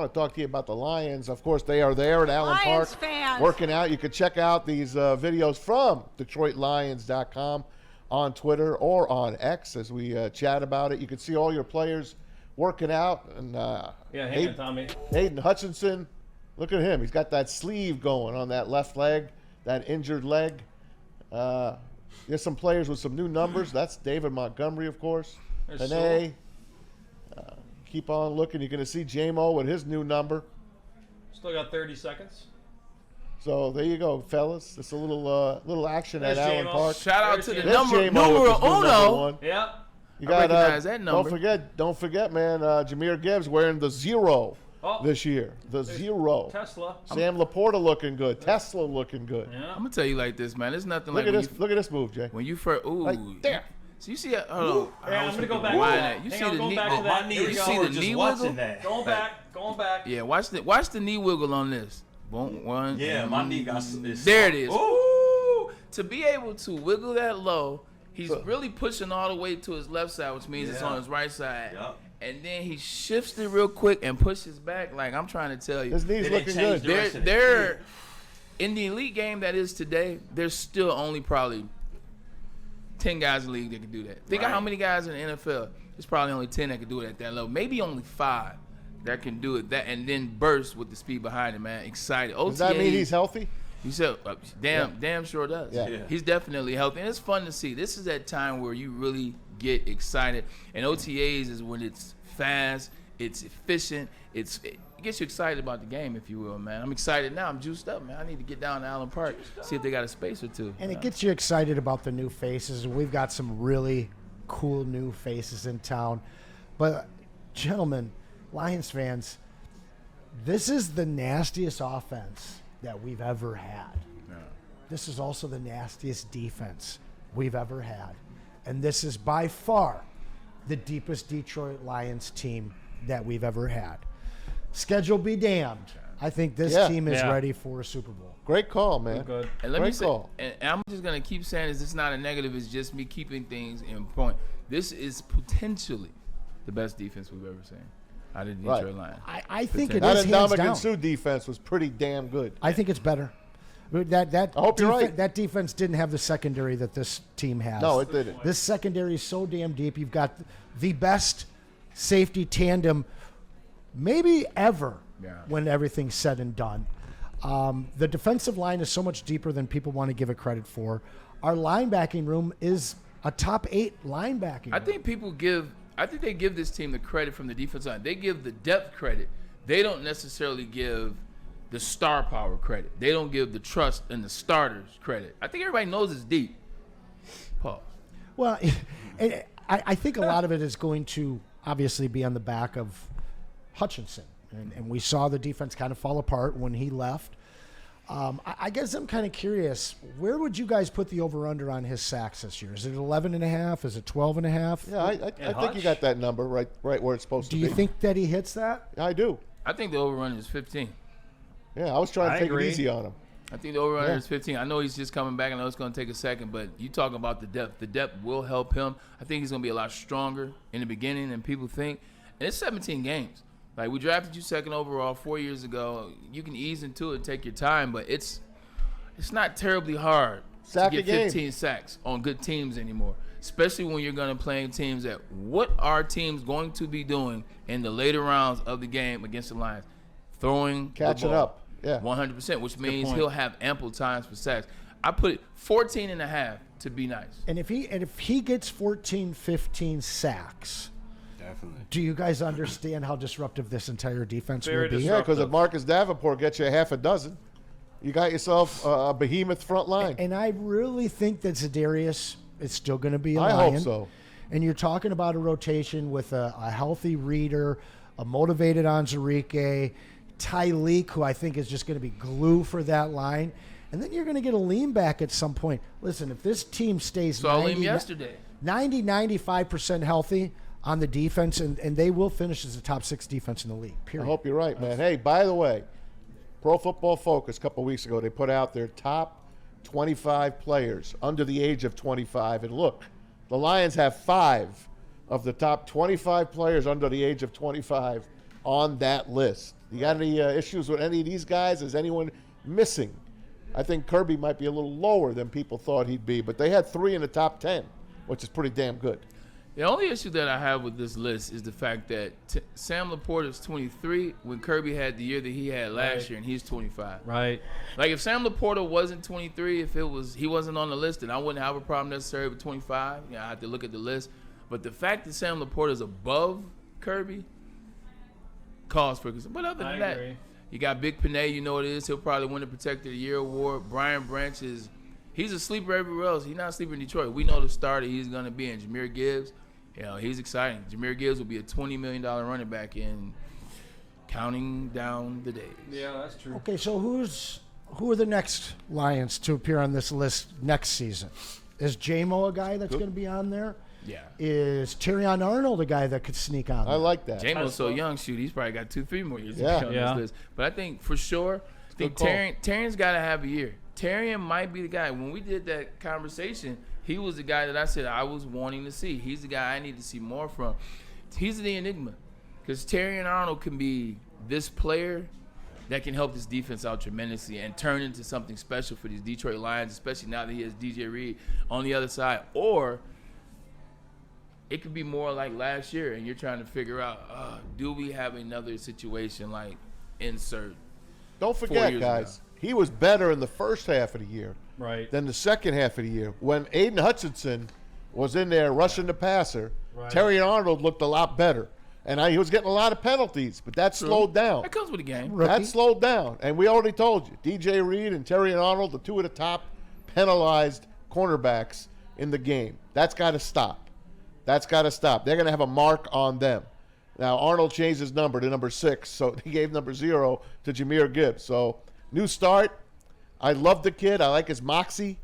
want to talk to you about the Lions. Of course, they are there at Allen Lions Park fans. working out. You can check out these videos from DetroitLions.com on Twitter or on X as we chat about it. You can see all your players working out. And hang on, Tommy. Hayden Hutchinson, look at him. He's got that sleeve going on that left leg, that injured leg. There's some players with some new numbers. That's David Montgomery, of course. Panay. Keep on looking. You're going to see J-Mo with his new number. Still got 30 seconds. So there you go, fellas. It's a little action at Allen Park. Shout out to the J-Mo number with his new number uno. one. Yeah. You got, recognize that number. Don't forget, man. Jameer Gibbs wearing the 0 this year. The 0. Tesla. Sam Laporta looking good. Tesla looking good. Yeah. I'm gonna tell you like this, man. There's nothing Look like at this. Look at this move, Jay. when you first. Ooh. Right there. So you see, hold on. Yeah, I'm gonna go back to that. You Hang see on, the going knee? back to that. My knee Here we is go. see sore the just knee watching wiggle? that. Going back. Yeah, watch the knee wiggle on this. One. Yeah, my knee got. There it is. Ooh. Ooh. To be able to wiggle that low, he's really pushing all the way to his left side, which means it's on his right side. Yep. And then he shifts it real quick and pushes back. Like I'm trying to tell you, His knee's Then they looking changed good. the rest of it. they're in the elite game that is today. There's still only probably 10 guys in the league that can do that. Think of how many guys in the NFL. There's probably only 10 that can do it at that level. Maybe only 5 that can do it. That and then burst with the speed behind it, man. Excited. OTAs, Does that mean he's healthy? you said, damn sure does. Yeah. He's definitely healthy. And it's fun to see. This is that time where you really get excited. And OTAs is when it's fast, it's efficient, it gets you excited about the game, if you will, man. I'm excited now. I'm juiced up, man. I need to get down to Allen Park, see if they got a space or two. And it gets you excited about the new faces. We've got some really cool new faces in town. But, gentlemen, Lions fans, this is the nastiest offense that we've ever had. Yeah. This is also the nastiest defense we've ever had. And this is by far the deepest Detroit Lions team that we've ever had. Schedule be damned. I think this team is ready for a Super Bowl. Great call, man. Good. And let me Great say, call. and I'm just going to keep saying this. It's not a negative. It's just me keeping things in point. This is potentially the best defense we've ever seen out of the Detroit Lions. I think it That is hands Ndamukong down. Suh defense was pretty damn good. I think it's better. I hope you're right. That defense didn't have the secondary that this team has. No, it didn't. This secondary is so damn deep. You've got the best safety tandem maybe ever when everything's said and done. The defensive line is so much deeper than people want to give it credit for. Our linebacking room is a top 8 linebacking room. I think they give this team the credit from the defense line. They give the depth credit. They don't necessarily give the star power credit. They don't give the trust in the starters credit. I think everybody knows it's deep. Pause. Well, I think a lot of it is going to obviously be on the back of Hutchinson. And we saw the defense kind of fall apart when he left. I guess I'm kind of curious, where would you guys put the over-under on his sacks this year? Is it 11.5? Is it 12.5? Yeah, I think you got that number right where it's supposed to be. Do you think that he hits that? I do. I think the over-run is 15. Yeah, I was trying to I take agree. it easy on him. I think the over-under is 15. I know he's just coming back. I know it's going to take a second, but you talking about the depth. The depth will help him. I think he's going to be a lot stronger in the beginning than people think. And it's 17 games. Like, we drafted you second overall 4 years ago. You can ease into it, take your time, but it's not terribly hard Sack to a get game. 15 sacks on good teams anymore, especially when you're going to play teams that what are teams going to be doing in the later rounds of the game against the Lions? Throwing Catching the ball. up. Yeah. 100%, which means point. he'll have ample times for sacks. I put it 14.5 to be nice. And if he gets 14, 15 sacks, Definitely. do you guys understand how disruptive this entire defense Very will be? Yeah, because if Marcus Davenport gets you a half a dozen, you got yourself a behemoth front line. And I really think that Za'Darius is still going to be a I Lion. hope so. And you're talking about a rotation with a healthy Reader, a motivated Onzarike, Tyleek, who I think is just going to be glue for that line. And then you're going to get a lean back at some point. Listen, if this team stays Saw him yesterday. 95% healthy on the defense, and they will finish as a top 6 defense in the league, I period. hope you're right, man. Hey, by the way, Pro Football Focus a couple weeks ago, they put out their top 25 players under the age of 25. And look, the Lions have 5 of the top 25 players under the age of 25 on that list. You got any issues with any of these guys? Is anyone missing? I think Kirby might be a little lower than people thought he'd be, but they had 3 in the top 10, which is pretty damn good. The only issue that I have with this list is the fact that Sam Laporta is 23 when Kirby had the year that he had last year, and he's 25. Right. Like if Sam Laporta wasn't 23, if he wasn't on the list, then I wouldn't have a problem necessarily with 25. I have to look at the list. But the fact that Sam Laporta is above Kirby calls for concern. But other than that, you got Big Panay, you know what it is. He'll probably win the Protector of the Year award. Brian Branch he's a sleeper everywhere else. He's not a sleeper in Detroit. We know the starter he's going to be in. Jahmyr Gibbs, he's exciting. Jahmyr Gibbs will be a $20 million running back in counting down the days. Yeah, that's true. Okay, so who are the next Lions to appear on this list next season? Is J-Mo a guy that's going to be on there? Yeah. Is Terrion Arnold a guy that could sneak on there? I like that. Jamo's so young, he's probably got 2-3 more years Yeah. to be on this list. But I think for sure, Terrion's got to have a year. Terrion might be the guy. When we did that conversation, he was the guy that I said I was wanting to see. He's the guy I need to see more from. He's the enigma. Because Terrion Arnold can be this player that can help this defense out tremendously and turn into something special for these Detroit Lions, especially now that he has DJ Reed on the other side. Or it could be more like last year, and you're trying to figure out, do we have another situation like insert? Don't 4 forget, years guys, ago. he was better in the first half of the year than the second half of the year. When Aiden Hutchinson was in there rushing the passer, Terrion Arnold looked a lot better. And he was getting a lot of penalties, but that slowed down. That comes with the game. That slowed down. And we already told you, DJ Reed and Terrion Arnold, the 2 of the top penalized cornerbacks in the game. That's got to stop. That's got to stop. They're going to have a mark on them. Now, Arnold changed his number to number 6, so he gave number 0 to Jahmyr Gibbs. So, new start. I love the kid. I like his moxie.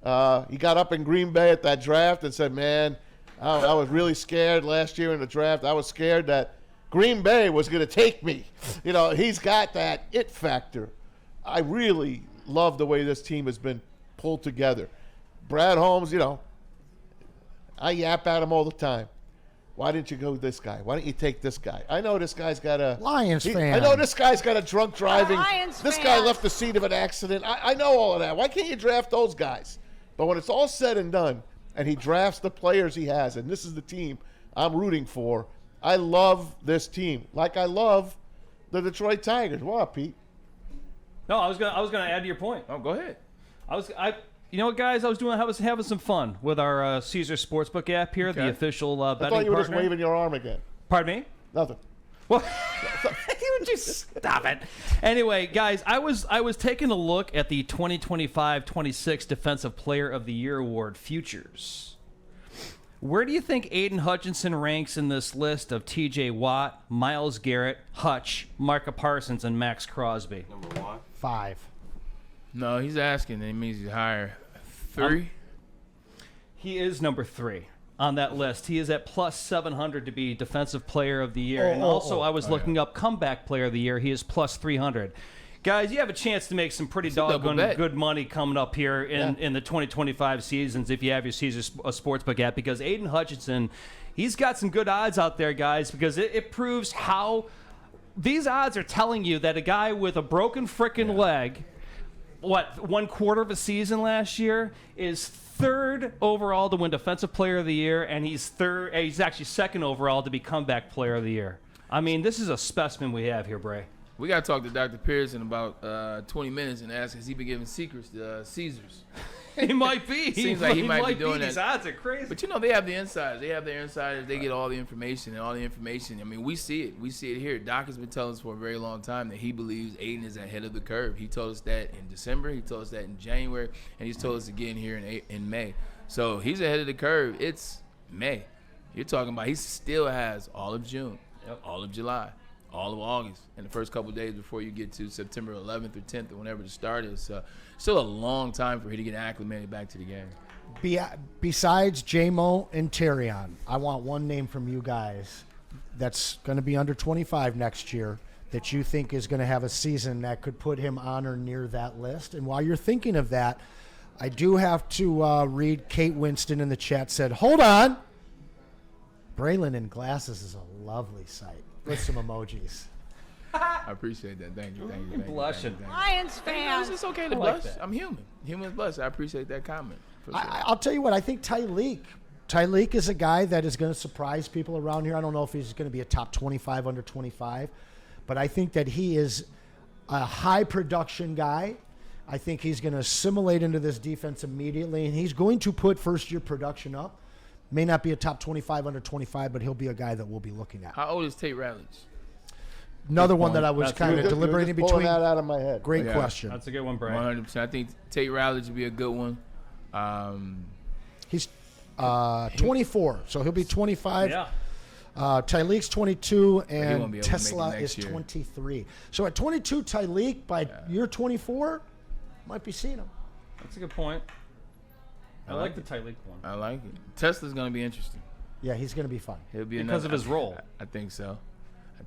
He got up in Green Bay at that draft and said, man, I was really scared last year in the draft. I was scared that Green Bay was going to take me. He's got that it factor. I really love the way this team has been pulled together. Brad Holmes, I yap at him all the time. Why didn't you go with this guy? Why don't you take this guy? I know this guy's got a Lions fan. I know this guy's got a drunk driving. This guy fan. left the scene of an accident. I know all of that. Why can't you draft those guys? But when it's all said and done, and he drafts the players he has, and this is the team I'm rooting for, I love this team. Like I love the Detroit Tigers. What up, Pete? No, I was gonna add to your point. Oh, go ahead. You know what, guys? I was having some fun with our Caesar Sportsbook app here, the official betting I thought you were partner. just waving your arm again. Pardon me? Nothing. Well, would you stop it? Anyway, guys, I was taking a look at the 2025-26 Defensive Player of the Year Award futures. Where do you think Aiden Hutchinson ranks in this list of T.J. Watt, Myles Garrett, Hutch, Micah Parsons, and Max Crosby? Number 1. 5. No, he's asking. It means he's higher. 3? He is number 3 on that list. He is at plus 700 to be Defensive Player of the Year. I was looking up Comeback Player of the Year. He is plus 300. Guys, you have a chance to make some pretty doggone good money coming up here in the 2025 seasons if you have your Caesar Sportsbook app, because Aiden Hutchinson, he's got some good odds out there, guys, because it proves how these odds are telling you that a guy with a broken frickin' leg, 1/4 of a season last year, is 3rd overall to win Defensive Player of the Year, and he's actually 2nd overall to be Comeback Player of the Year. I mean, this is a specimen we have here, Bray. We got to talk to Dr. Pierce in about 20 minutes and ask, has he been giving secrets to Caesars? He might be. Seems like he might be doing that. These odds are crazy. But they have the insiders. They have their insiders. They get all the information, and all the information. I mean, we see it. We see it here. Doc has been telling us for a very long time that he believes Aiden is ahead of the curve. He told us that in December. He told us that in January, and he's told us again here in May. So he's ahead of the curve. It's May. You're talking about he still has all of June, all of July, all of August, and the first couple of days before you get to September 11th or 10th or whenever the start is. Still a long time for him to get acclimated back to the game. Besides J-Mo and Terrion, I want one name from you guys that's going to be under 25 next year that you think is going to have a season that could put him on or near that list. And while you're thinking of that, I do have to read Kate Winston in the chat said, hold on. Braylon in glasses is a lovely sight. With some emojis. I appreciate that. Thank you. Thank you. Blushing. Lions fans. It's okay to I like blush. that. I'm human. Humans blush. I appreciate that comment. For sure. I'll tell you what, I think Tyreek is a guy that is going to surprise people around here. I don't know if he's going to be a top 25 under 25, but I think that he is a high production guy. I think he's going to assimilate into this defense immediately, and he's going to put first-year production up. May not be a top 25 under 25, but he'll be a guy that we'll be looking at. How old is Tate Ratledge? Another one that I was That's kind of good. deliberating You're just pulling between. that out of my head. Great Yeah. question. That's a good one, Brian. 100%. I think Tate Ratledge would be a good one. He's 24, so he'll be 25. Yeah. Tyreek's 22, won't be able and to Tesla make it is next year. 23. So at 22, Tyreek, by year 24, might be seeing him. That's a good point. I like like the it. tight league one. I like it. Tesla's going to be interesting. Yeah, he's going to be fun. He'll be Because of his role. I think so.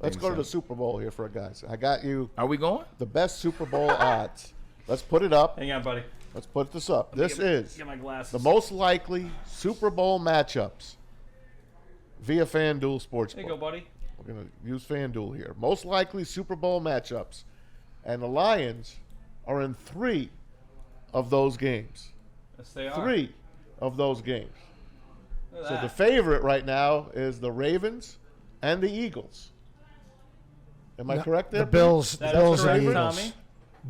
Let's go to the Super Bowl here for a guys. I got you Are we going? the best Super Bowl odds. Let's put it up. Hang on, buddy. Let's put this up. This is Get my glasses. the most likely Super Bowl matchups via FanDuel Sportsbook. There you go, buddy. We're going to use FanDuel here. Most likely Super Bowl matchups. And the Lions are in 3 of those games. Yes, they are. 3 of those games. Look at So the that. favorite right now is the Ravens and the Eagles. Am I correct there? The Bills, That Bills is and correct, Eagles. Tommy.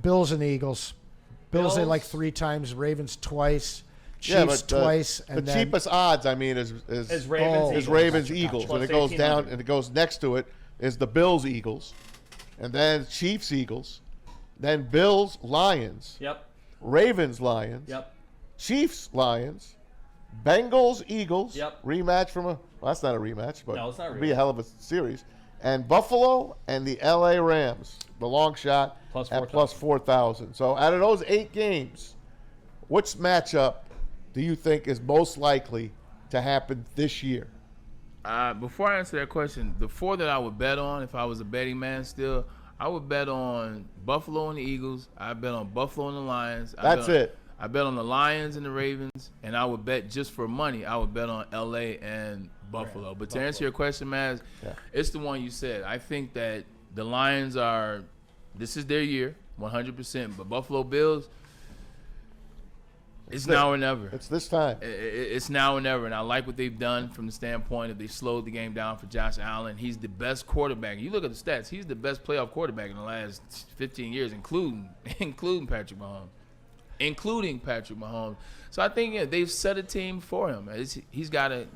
Bills and Eagles. Bills they Bills. like 3 times, Ravens twice, Yeah, Chiefs but twice, the and then cheapest odds, I mean, is Is Ravens, Oh. Eagles. is Ravens Eagles, Plus and it goes down 1800. and it goes next to it is the Bills Eagles, and then Chiefs Eagles, then Bills Lions, Yep. Ravens Lions, Yep. Chiefs Lions, Bengals Eagles, Yep. rematch from a well, that's not a rematch, but No, it's not a it'd be a rematch. hell of a series, and Buffalo and the LA Rams, the long shot Plus at plus 4,000. So out of those 8 games, which matchup do you think is most likely to happen this year? Before I answer that question, the 4 that I would bet on, if I was a betting man still, I would bet on Buffalo and the Eagles. I bet on Buffalo and the Lions. That's it. I bet on the Lions and the Ravens, and I would bet just for money. I would bet on LA and Buffalo. But to answer your question, Maz, it's the one you said. I think that the Lions are. This is their year, 100%. But Buffalo Bills, it's now or never. It's this time. It's now or never, and I like what they've done from the standpoint of they slowed the game down for Josh Allen. He's the best quarterback. You look at the stats; he's the best playoff quarterback in the last 15 years, including Patrick Mahomes. So I think they've set a team for him. He's got to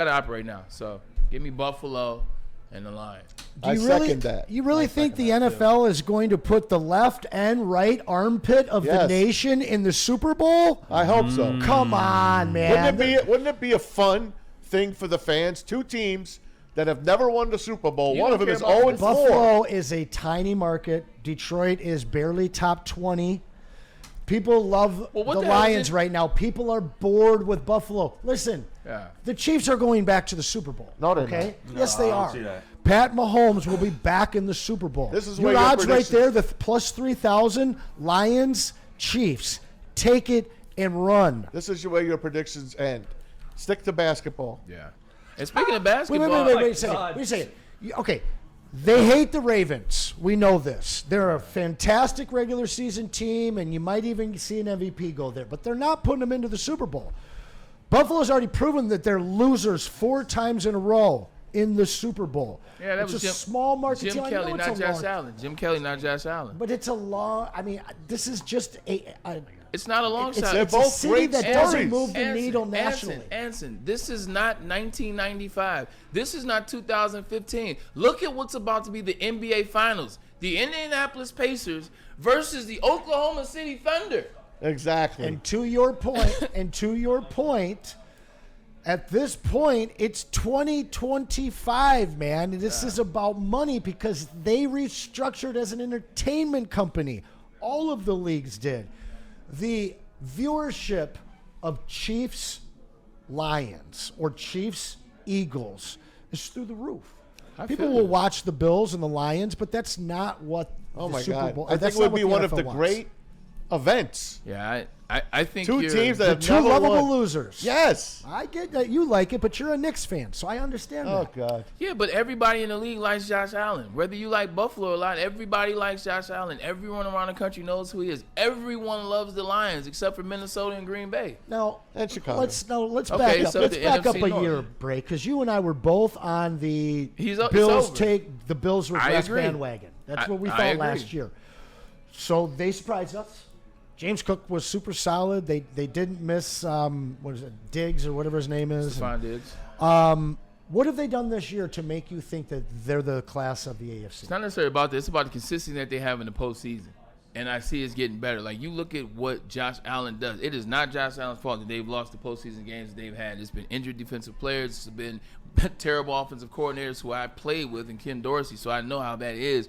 operate now. So give me Buffalo and the Lions. I second that. You really think the NFL is going to put the left and right armpit of the Yes. nation in the Super Bowl? I hope so. Come on, man. Wouldn't it be a fun thing for the fans? 2 teams that have never won the Super Bowl. You One of don't them is care about 0 and 4. Buffalo is a tiny market. Detroit is barely top 20. People love Well, what the the hell is Lions it- right now. People are bored with Buffalo. Listen, Yeah. the Chiefs are going back to the Super Bowl. No, they're okay? not. Yes, they I don't are. see that. Pat Mahomes will be back in the Super Bowl. This is your where your odds right predictions- there, the plus 3,000, Lions, Chiefs. Take it and run. This is where your predictions end. Stick to basketball. Yeah. And speaking of Wait basketball, a my second. God. Wait a second. Okay. They hate the Ravens. We know this. They're a fantastic regular season team, and you might even see an MVP go there. But they're not putting them into the Super Bowl. Buffalo's already proven that they're losers 4 times in a row in the Super Bowl. yeah, that it's was a small market Jim team. I know Kelly, it's not a Josh long- Allen. Jim Kelly, not Josh Allen. But it's a long. I mean, this is just a It's not a long it's, shot. They're it's a both city great that stories. doesn't move the needle nationally. Anson, this is not 1995. This is not 2015. Look at what's about to be the NBA Finals. The Indianapolis Pacers versus the Oklahoma City Thunder. Exactly. And to your point, at this point, it's 2025, man. And this is about money because they restructured as an entertainment company. All of the leagues did. The viewership of Chiefs Lions or Chiefs Eagles is through the roof. People feel will you. watch the Bills and the Lions, but that's not what oh the my Super God. Bowl. I think that's it would not what be the one of NFL the wants. great events. Yeah, I think Two you're, teams that The have two never lovable won. losers. Yes. I get that you like it, but you're a Knicks fan, so I understand Oh that. God. Yeah, but everybody in the league likes Josh Allen. Whether you like Buffalo a lot, everybody likes Josh Allen. Everyone around the country knows who he is. Everyone loves the Lions except for Minnesota and Green Bay. Now, And Chicago. let's Okay, back up. so Let's the back up NFC a North. year break because you and I were both on the It's Bills over. the Bills regress agree. bandwagon. That's what we I thought agree. last year. So they surprised us. James Cook was super solid. They didn't miss what is it, Diggs or whatever his name is. Stephon Diggs. What have they done this year to make you think that they're the class of the AFC? It's not necessarily about this. It's about the consistency that they have in the postseason. And I see it's getting better. Like, you look at what Josh Allen does. It is not Josh Allen's fault that they've lost the postseason games that they've had. It's been injured defensive players. It's been terrible offensive coordinators who I played with and Ken Dorsey, so I know how that is.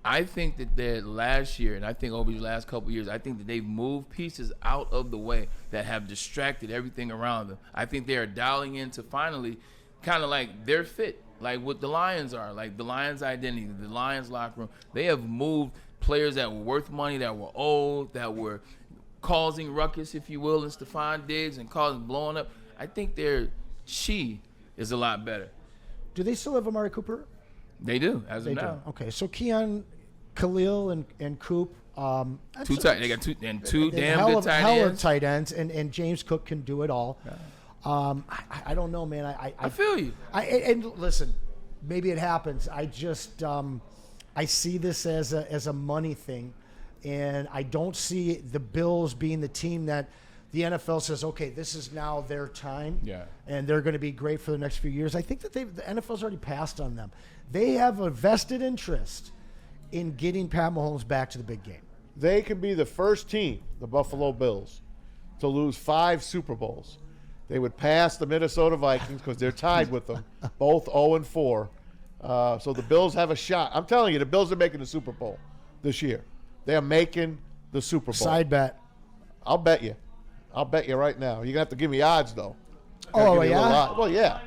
I think that last year, and I think over the last couple of years, I think that they've moved pieces out of the way that have distracted everything around them. I think they are dialing into finally kind of like their fit, like what the Lions are, like the Lions' identity, the Lions' locker room. They have moved players that were worth money, that were old, that were causing ruckus, if you will, and Stephon Diggs and causing blowing up. I think their chi is a lot better. Do they still have Amari Cooper? They do, as They of do. now. Okay, so Keon, Khalil, and Coop. That's Two tight. They got two and damn hell good of, tight hell of ends. tight ends, and James Cook can do it all. I don't know, man. I feel you. And listen, maybe it happens. I just I see this as a money thing, and I don't see the Bills being the team that the NFL says, okay, this is now their time, and they're going to be great for the next few years. I think that the NFL's already passed on them. They have a vested interest in getting Pat Mahomes back to the big game. They can be the first team, the Buffalo Bills, to lose 5 Super Bowls. They would pass the Minnesota Vikings because they're tied with them, both 0-4. So the Bills have a shot. I'm telling you, the Bills are making the Super Bowl this year. They are making the Super Bowl. Side bet. I'll bet you. I'll bet you right now. You're going to have to give me odds, though. Oh, Give me a little yeah? odd. Well, yeah.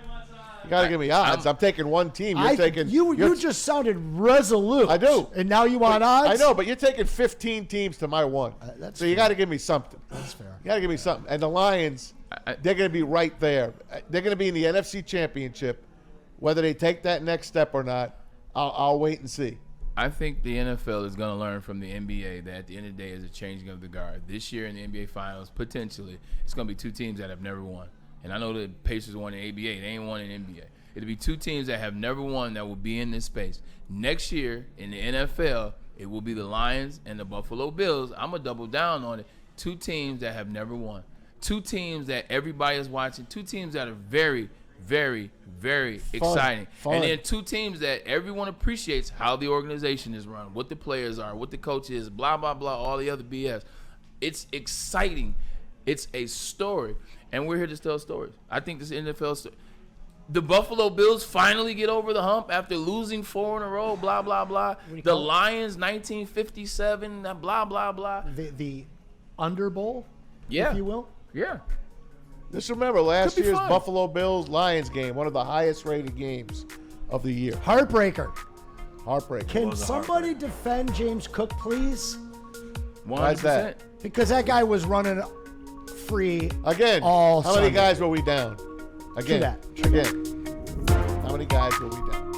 You got to give me odds. I'm taking one team. You're taking. You just sounded resolute. I do. And now you want odds? I know, but you're taking 15 teams to my one. that's So you fair. got to give me something. That's fair. You got to give me something. And the Lions, they're going to be right there. They're going to be in the NFC Championship. Whether they take that next step or not, I'll wait and see. I think the NFL is going to learn from the NBA that at the end of the day is a changing of the guard. This year in the NBA Finals, potentially, it's going to be 2 teams that have never won. And I know the Pacers won in ABA. They ain't won in NBA. It'll be 2 teams that have never won that will be in this space. Next year in the NFL, it will be the Lions and the Buffalo Bills. I'm going to double down on it. 2 teams that have never won. 2 teams that everybody is watching. 2 teams that are very, very, very exciting. Fun. And then 2 teams that everyone appreciates how the organization is run, what the players are, what the coach is, blah, blah, blah, all the other BS. It's exciting. It's a story. And we're here to tell stories. I think this NFL story. The Buffalo Bills finally get over the hump after losing 4 in a row, blah, blah, blah. The Lions, 1957, blah, blah, blah. The Under Bowl, Yeah. if you will. Yeah. Just remember last Could be year's fun. Buffalo Bills-Lions game, one of the highest rated games of the year. Heartbreaker. Heartbreaking. Can somebody defend James Cook, please? 100%. Why's that? Because that guy was running free. Again, All how many Sunday. guys were we down? Again. that. Again. How many guys were we down?